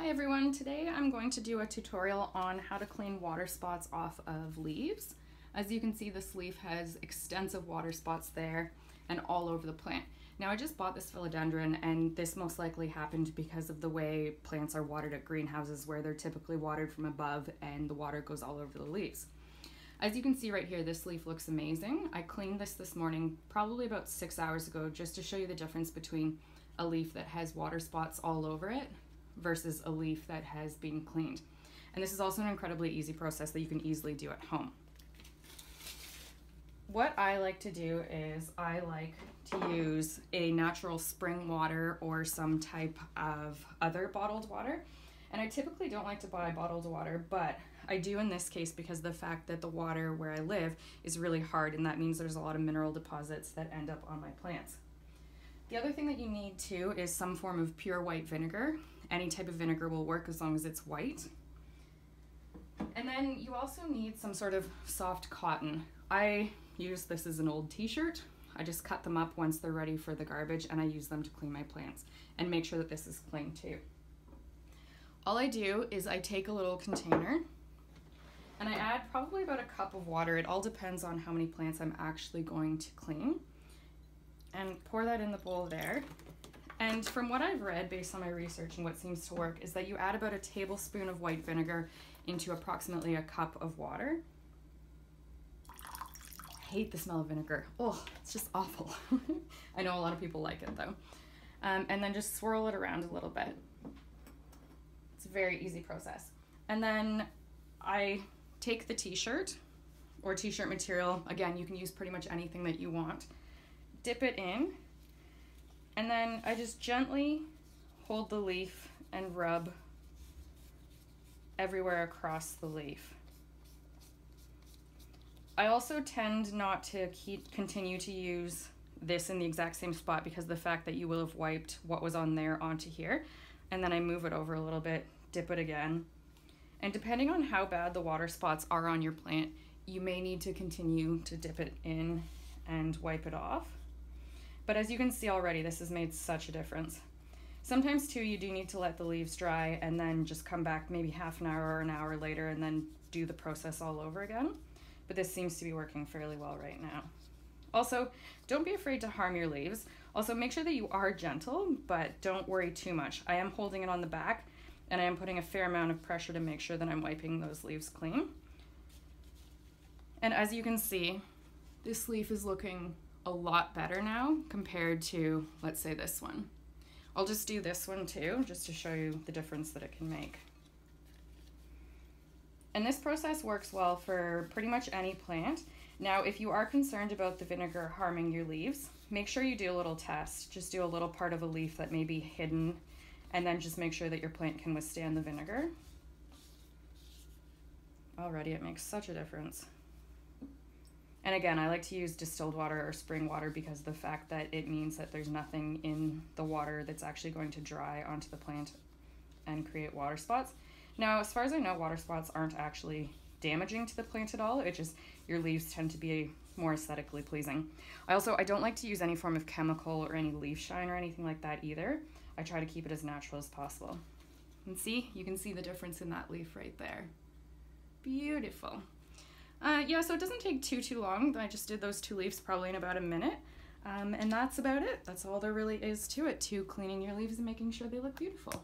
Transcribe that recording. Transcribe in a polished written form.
Hi everyone, today I'm going to do a tutorial on how to clean water spots off of leaves. As you can see, this leaf has extensive water spots there and all over the plant. Now I just bought this philodendron and this most likely happened because of the way plants are watered at greenhouses where they're typically watered from above and the water goes all over the leaves. As you can see right here, this leaf looks amazing. I cleaned this morning, probably about 6 hours ago, just to show you the difference between a leaf that has water spots all over it versus a leaf that has been cleaned. And this is also an incredibly easy process that you can easily do at home. What I like to do is I like to use a natural spring water or some type of other bottled water. And I typically don't like to buy bottled water, but I do in this case because of the fact that the water where I live is really hard, and that means there's a lot of mineral deposits that end up on my plants. The other thing that you need too is some form of pure white vinegar. Any type of vinegar will work as long as it's white. And then you also need some sort of soft cotton. I use this as an old t-shirt. I just cut them up once they're ready for the garbage and I use them to clean my plants and make sure that this is clean too. All I do is I take a little container and I add probably about a cup of water. It all depends on how many plants I'm actually going to clean. And pour that in the bowl there. And from what I've read, based on my research and what seems to work, is that you add about a tablespoon of white vinegar into approximately a cup of water. I hate the smell of vinegar. Oh, it's just awful. I know a lot of people like it though. And then just swirl it around a little bit. It's a very easy process. And then I take the t-shirt or t-shirt material. Again, you can use pretty much anything that you want. Dip it in. And then I just gently hold the leaf and rub everywhere across the leaf. I also tend not to continue to use this in the exact same spot because of the fact that you will have wiped what was on there onto here. And then I move it over a little bit, dip it again. And depending on how bad the water spots are on your plant, you may need to continue to dip it in and wipe it off. But as you can see already, this has made such a difference. Sometimes too, you do need to let the leaves dry and then just come back maybe half an hour or an hour later and then do the process all over again. But this seems to be working fairly well right now. Also, don't be afraid to harm your leaves. Also, make sure that you are gentle, but don't worry too much. I am holding it on the back and I am putting a fair amount of pressure to make sure that I'm wiping those leaves clean. And as you can see, this leaf is looking a lot better now compared to, let's say, this one. I'll just do this one too, just to show you the difference that it can make. And this process works well for pretty much any plant. Now, if you are concerned about the vinegar harming your leaves, make sure you do a little test. Just do a little part of a leaf that may be hidden, and then just make sure that your plant can withstand the vinegar. Already, it makes such a difference. And again, I like to use distilled water or spring water because of the fact that it means that there's nothing in the water that's actually going to dry onto the plant and create water spots. Now, as far as I know, water spots aren't actually damaging to the plant at all. It just, your leaves tend to be more aesthetically pleasing. I don't like to use any form of chemical or any leaf shine or anything like that either. I try to keep it as natural as possible. And see, you can see the difference in that leaf right there. Beautiful. Yeah, so it doesn't take too long. I just did those 2 leaves probably in about a minute. And that's about it. That's all there really is to it, to cleaning your leaves and making sure they look beautiful.